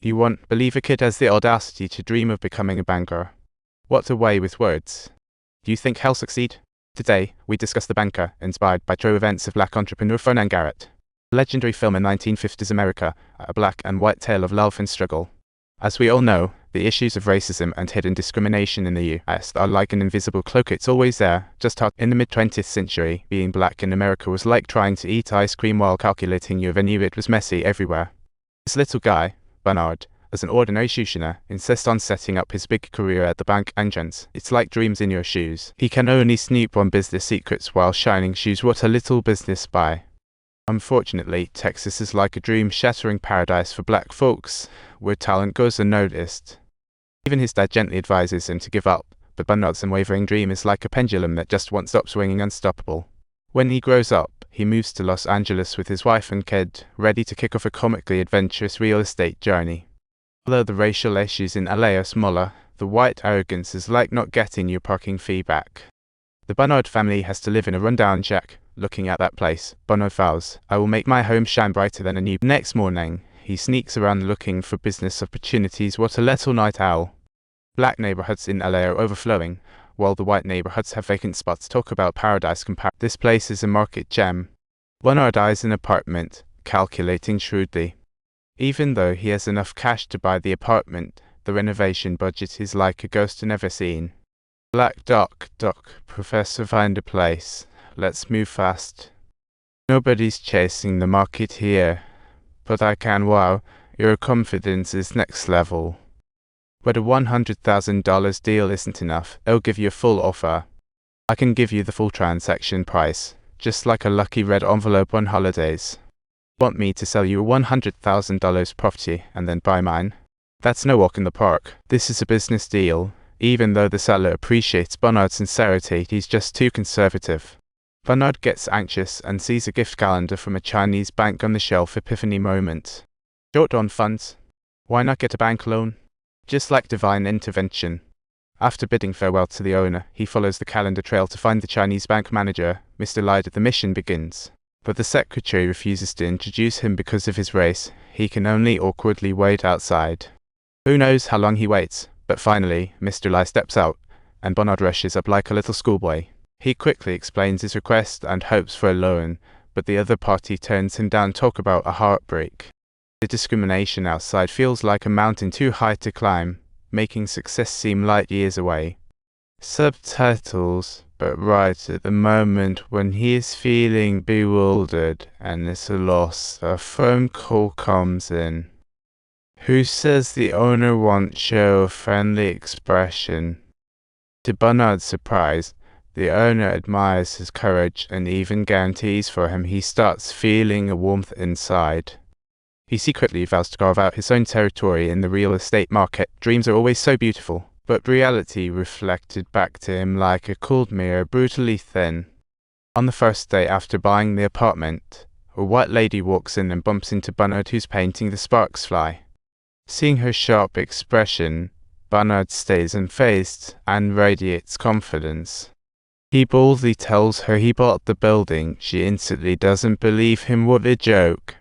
You won't believe a kid has the audacity to dream of becoming a banker. What a way with words. Do you think he'll succeed? Today, we discuss The Banker, inspired by true events of black entrepreneur Fernand Garrett. A legendary film in 1950s America, a black and white tale of love and struggle. As we all know, the issues of racism and hidden discrimination in the U.S. are like an invisible cloak. It's always there, just how in the mid-20th century, being black in America was like trying to eat ice cream while calculating you knew it was messy everywhere. This little guy, Bernard, as an ordinary shoeshiner, insists on setting up his big career at the bank entrance. It's like dreams in your shoes. He can only snoop on business secrets while shining shoes. What a little business spy. Unfortunately, Texas is like a dream-shattering paradise for black folks, where talent goes unnoticed. Even his dad gently advises him to give up, but Bernard's unwavering dream is like a pendulum that just won't stop swinging, unstoppable. When he grows up, he moves to Los Angeles with his wife and kid, ready to kick off a comically adventurous real estate journey. Although the racial issues in LA are smaller, the white arrogance is like not getting your parking fee back. The Bernard family has to live in a rundown shack. Looking at that place, Bernard vows, "I will make my home shine brighter than a new." Next morning, he sneaks around looking for business opportunities. What a little night owl. Black neighborhoods in LA are overflowing, while the white neighborhoods have vacant spots. Talk about paradise compared. This place is a market gem. Bernard eyes an apartment, calculating shrewdly. Even though he has enough cash to buy the apartment, the renovation budget is like a ghost never seen. Black Doc, Professor, find a place. Let's move fast. Nobody's chasing the market here, but I can. Wow, your confidence is next level. But a $100,000 deal isn't enough. I'll give you a full offer. I can give you the full transaction price, just like a lucky red envelope on holidays. Want me to sell you a $100,000 property and then buy mine? That's no walk in the park. This is a business deal. Even though the seller appreciates Bernard's sincerity, he's just too conservative. Bernard gets anxious and sees a gift calendar from a Chinese bank on the shelf. Epiphany moment. Short on funds? Why not get a bank loan? Just like divine intervention. After bidding farewell to the owner, he follows the calendar trail to find the Chinese bank manager. Mr. Lyda. The mission begins. But the secretary refuses to introduce him because of his race. He can only awkwardly wait outside. Who knows how long he waits, but finally, Mr. Lai steps out, and Bernard rushes up like a little schoolboy. He quickly explains his request and hopes for a loan, but the other party turns him down. Talk about a heartbreak. The discrimination outside feels like a mountain too high to climb, making success seem light years away. Subtitles. But right at the moment when he is feeling bewildered and is lost, a phone call comes in. Who says the owner won't show a friendly expression? To Bernard's surprise, the owner admires his courage and even guarantees for him. He starts feeling a warmth inside. He secretly vows to carve out his own territory in the real estate market. Dreams are always so beautiful, but reality reflected back to him like a cold mirror, brutally thin. On the first day after buying the apartment, a white lady walks in and bumps into Bernard, who's painting the sparks fly. Seeing her sharp expression, Bernard stays unfazed and radiates confidence. He boldly tells her he bought the building. She instantly doesn't believe him. What a joke.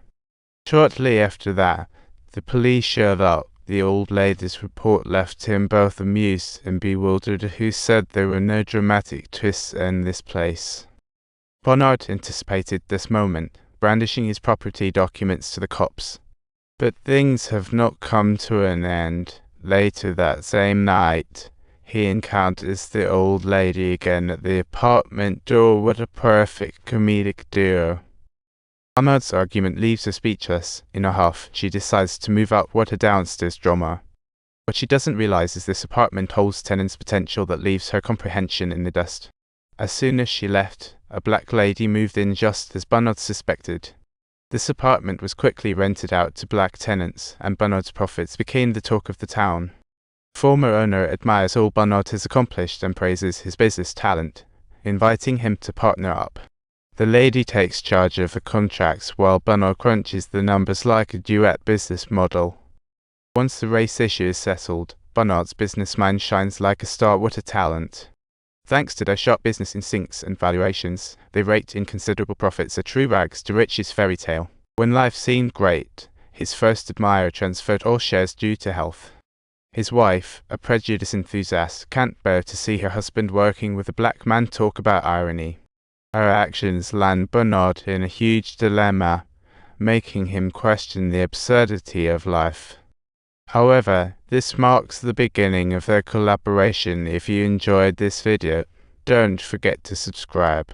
Shortly after that, the police showed up. The old lady's report left him both amused and bewildered. Who said there were no dramatic twists in this place? Bernard anticipated this moment, brandishing his property documents to the cops. But things have not come to an end. Later that same night, he encounters the old lady again at the apartment door. What a perfect comedic duo. Bernard's argument leaves her speechless. In a huff, she decides to move out. What a downstairs drama. What she doesn't realize is this apartment holds tenants' potential that leaves her comprehension in the dust. As soon as she left, a black lady moved in just as Bernard suspected. This apartment was quickly rented out to black tenants, and Bernard's profits became the talk of the town. Former owner admires all Bernard has accomplished and praises his business talent, inviting him to partner up. The lady takes charge of the contracts while Bernard crunches the numbers like a duet business model. Once the race issue is settled, Bernard's business mind shines like a star. What a talent. Thanks to their sharp business instincts and valuations, they raked in considerable profits, a true rags to riches fairy tale. When life seemed great, His first admirer transferred all shares due to health. His wife, a prejudice enthusiast, can't bear to see her husband working with a black man. Talk about irony. Her actions land Bernard in a huge dilemma, making him question the absurdity of life. However, this marks the beginning of their collaboration. If you enjoyed this video, don't forget to subscribe.